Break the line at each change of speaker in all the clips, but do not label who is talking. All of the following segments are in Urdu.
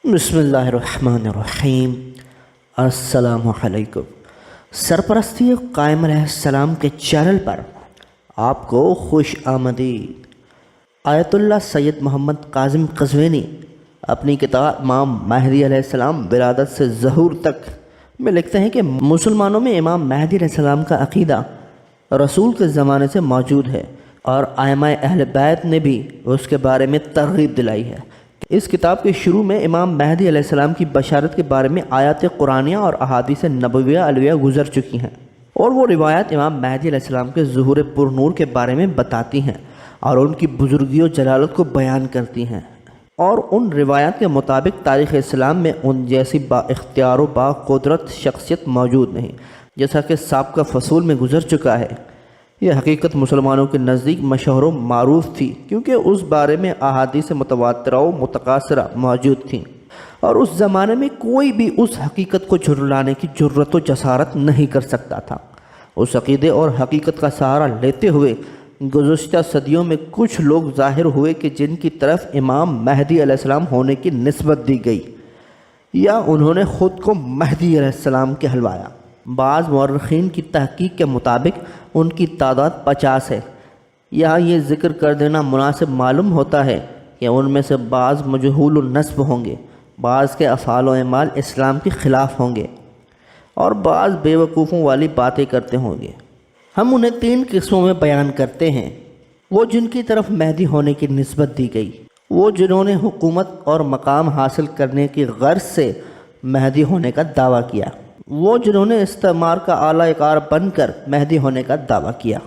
بسم اللہ الرحمن الرحیم۔ السلام علیکم۔ سرپرستی قائم علیہ السلام کے چینل پر آپ کو خوش آمدید۔ آیت اللہ سید محمد قاسم قزوینی اپنی کتاب امام مہدی علیہ السلام ولادت سے ظہور تک میں لکھتے ہیں کہ مسلمانوں میں امام مہدی علیہ السلام کا عقیدہ رسول کے زمانے سے موجود ہے اور ائمہ اہل بیت نے بھی اس کے بارے میں ترغیب دلائی ہے۔ اس کتاب کے شروع میں امام مہدی علیہ السلام کی بشارت کے بارے میں آیات قرآنیہ اور احادیث نبویہ علویہ گزر چکی ہیں، اور وہ روایات امام مہدی علیہ السلام کے ظہور پر نور کے بارے میں بتاتی ہیں اور ان کی بزرگی و جلالت کو بیان کرتی ہیں، اور ان روایات کے مطابق تاریخ اسلام میں ان جیسی با اختیار و با قدرت شخصیت موجود نہیں، جیسا کہ سابقہ فصول میں گزر چکا ہے۔ یہ حقیقت مسلمانوں کے نزدیک مشہور و معروف تھی، کیونکہ اس بارے میں احادیث متواترہ و متکاثرہ موجود تھیں، اور اس زمانے میں کوئی بھی اس حقیقت کو جھٹلانے کی جرأت و جسارت نہیں کر سکتا تھا۔ اس عقیدے اور حقیقت کا سہارا لیتے ہوئے گزشتہ صدیوں میں کچھ لوگ ظاہر ہوئے کہ جن کی طرف امام مہدی علیہ السلام ہونے کی نسبت دی گئی، یا انہوں نے خود کو مہدی علیہ السلام کہلوایا۔ بعض مورخین کی تحقیق کے مطابق ان کی تعداد 50 ہے۔ یہاں یہ ذکر کر دینا مناسب معلوم ہوتا ہے کہ ان میں سے بعض مجہول النسب ہوں گے، بعض کے افعال و اعمال اسلام کے خلاف ہوں گے، اور بعض بے وقوفوں والی باتیں کرتے ہوں گے۔ ہم انہیں 3 قسموں میں بیان کرتے ہیں: وہ جن کی طرف مہدی ہونے کی نسبت دی گئی، وہ جنہوں نے حکومت اور مقام حاصل کرنے کی غرض سے مہدی ہونے کا دعویٰ کیا، وہ جنہوں نے استعمار کا اعلیٰ کار بن کر مہدی ہونے کا دعویٰ کیا۔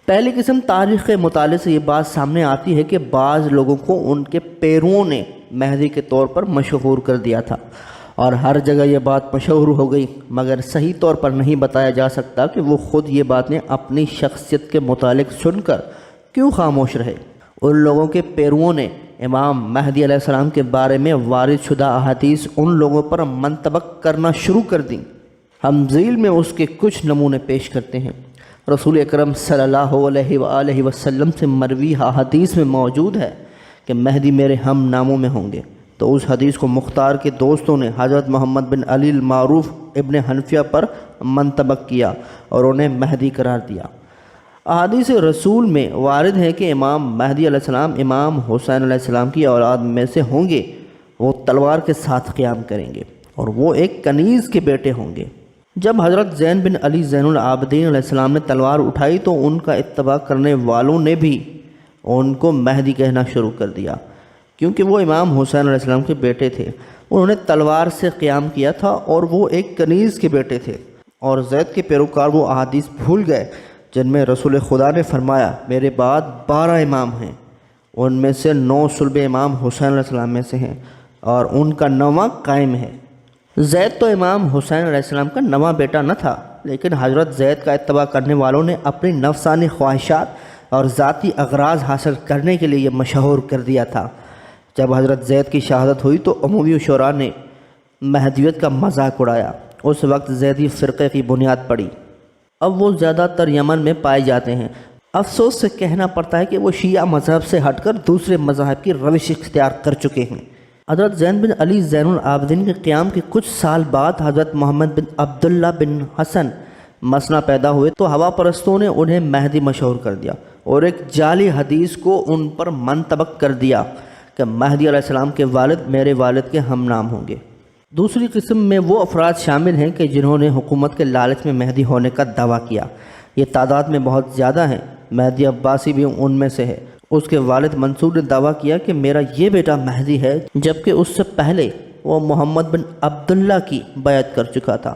پہلی قسم تاریخ کے مطالعے سے یہ بات سامنے آتی ہے کہ بعض لوگوں کو ان کے پیرووں نے مہدی کے طور پر مشہور کر دیا تھا، اور ہر جگہ یہ بات مشہور ہو گئی، مگر صحیح طور پر نہیں بتایا جا سکتا کہ وہ خود یہ باتیں اپنی شخصیت کے متعلق سن کر کیوں خاموش رہے۔ ان لوگوں کے پیرووں نے امام مہدی علیہ السلام کے بارے میں وارد شدہ احادیث ان لوگوں پر منطبق کرنا شروع کر دیں۔ ہم ذیل میں اس کے کچھ نمونے پیش کرتے ہیں۔ رسول اکرم صلی اللہ علیہ وآلہ وسلم سے مروی حدیث میں موجود ہے کہ مہدی میرے ہم ناموں میں ہوں گے، تو اس حدیث کو مختار کے دوستوں نے حضرت محمد بن علی المعروف ابن حنفیہ پر منطبق کیا اور انہیں مہدی قرار دیا۔ احادیث رسول میں وارد ہے کہ امام مہدی علیہ السلام امام حسین علیہ السلام کی اولاد میں سے ہوں گے، وہ تلوار کے ساتھ قیام کریں گے، اور وہ ایک کنیز کے بیٹے ہوں گے۔ جب حضرت زین بن علی زین العابدین علیہ السلام نے تلوار اٹھائی تو ان کا اتباع کرنے والوں نے بھی ان کو مہدی کہنا شروع کر دیا، کیونکہ وہ امام حسین علیہ السلام کے بیٹے تھے۔ انہوں نے تلوار سے قیام کیا تھا اور وہ ایک کنیز کے بیٹے تھے، اور زید کے پیروکار وہ احادیث بھول گئے جن میں رسول خدا نے فرمایا میرے بعد 12 امام ہیں، ان میں سے 9 صلب امام حسین علیہ السلام میں سے ہیں، اور ان کا 9واں قائم ہے۔ زید تو امام حسین علیہ السلام کا 9واں بیٹا نہ تھا، لیکن حضرت زید کا اتباع کرنے والوں نے اپنی نفسانی خواہشات اور ذاتی اغراض حاصل کرنے کے لیے یہ مشہور کر دیا تھا۔ جب حضرت زید کی شہادت ہوئی تو اموی شعراء نے مہدیت کا مذاق اڑایا۔ اس وقت زیدی فرقے کی بنیاد پڑی۔ اب وہ زیادہ تر یمن میں پائے جاتے ہیں۔ افسوس سے کہنا پڑتا ہے کہ وہ شیعہ مذہب سے ہٹ کر دوسرے مذاہب کی روش اختیار کر چکے ہیں۔ حضرت زین بن علی زین العابدین کے قیام کے کچھ سال بعد حضرت محمد بن عبداللہ بن حسن مثنیٰ پیدا ہوئے تو ہوا پرستوں نے انہیں مہدی مشہور کر دیا اور ایک جعلی حدیث کو ان پر منطبق کر دیا کہ مہدی علیہ السلام کے والد میرے والد کے ہم نام ہوں گے۔ دوسری قسم میں وہ افراد شامل ہیں کہ جنہوں نے حکومت کے لالچ میں مہدی ہونے کا دعویٰ کیا۔ یہ تعداد میں بہت زیادہ ہیں۔ مہدی عباسی بھی ان میں سے ہے۔ اس کے والد منصور نے دعویٰ کیا کہ میرا یہ بیٹا مہدی ہے، جبکہ اس سے پہلے وہ محمد بن عبداللہ کی بیعت کر چکا تھا۔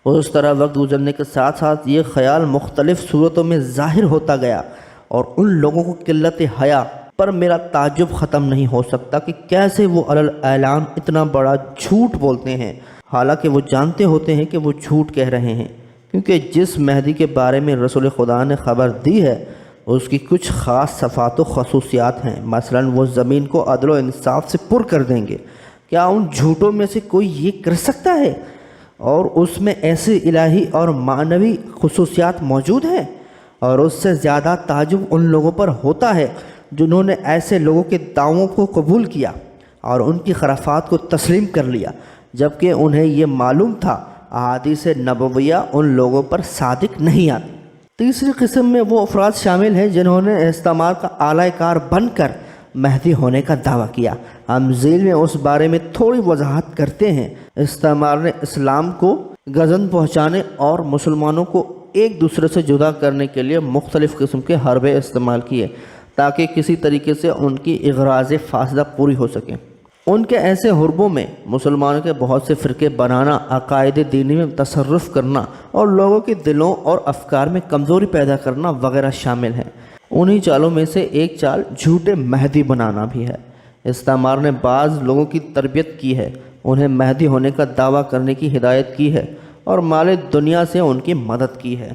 اس طرح وقت گزرنے کے ساتھ ساتھ یہ خیال مختلف صورتوں میں ظاہر ہوتا گیا، اور ان لوگوں کو قلت حیا پر میرا تعجب ختم نہیں ہو سکتا کہ کیسے وہ علی الاعلان اتنا بڑا جھوٹ بولتے ہیں، حالانکہ وہ جانتے ہوتے ہیں کہ وہ جھوٹ کہہ رہے ہیں، کیونکہ جس مہدی کے بارے میں رسول خدا نے خبر دی ہے اس کی کچھ خاص صفات و خصوصیات ہیں۔ مثلا وہ زمین کو عدل و انصاف سے پر کر دیں گے۔ کیا ان جھوٹوں میں سے کوئی یہ کر سکتا ہے؟ اور اس میں ایسی الہی اور معنوی خصوصیات موجود ہیں، اور اس سے زیادہ تعجب ان لوگوں پر ہوتا ہے جنہوں نے ایسے لوگوں کے دعووں کو قبول کیا۔ اور ان کی خرافات کو تسلیم کر لیا، جبکہ انہیں یہ معلوم تھا احادیث نبویہ ان لوگوں پر صادق نہیں آتی۔ تیسری قسم میں وہ افراد شامل ہیں جنہوں نے استعمار کا اعلی کار بن کر مہدی ہونے کا دعویٰ کیا۔ ہم ذیل میں اس بارے میں تھوڑی وضاحت کرتے ہیں۔ استعمار نے اسلام کو گزن پہنچانے اور مسلمانوں کو ایک دوسرے سے جدا کرنے کے لیے مختلف قسم کے حربے استعمال کیے تاکہ کسی طریقے سے ان کی اغراض فاسدہ پوری ہو سکیں۔ ان کے ایسے حربوں میں مسلمانوں کے بہت سے فرقے بنانا، عقائد دینی میں تصرف کرنا اور لوگوں کے دلوں اور افکار میں کمزوری پیدا کرنا وغیرہ شامل ہیں۔ انہی چالوں میں سے ایک چال جھوٹے مہدی بنانا بھی ہے۔ استعمار نے بعض لوگوں کی تربیت کی ہے، انہیں مہدی ہونے کا دعویٰ کرنے کی ہدایت کی ہے اور مال دنیا سے ان کی مدد کی ہے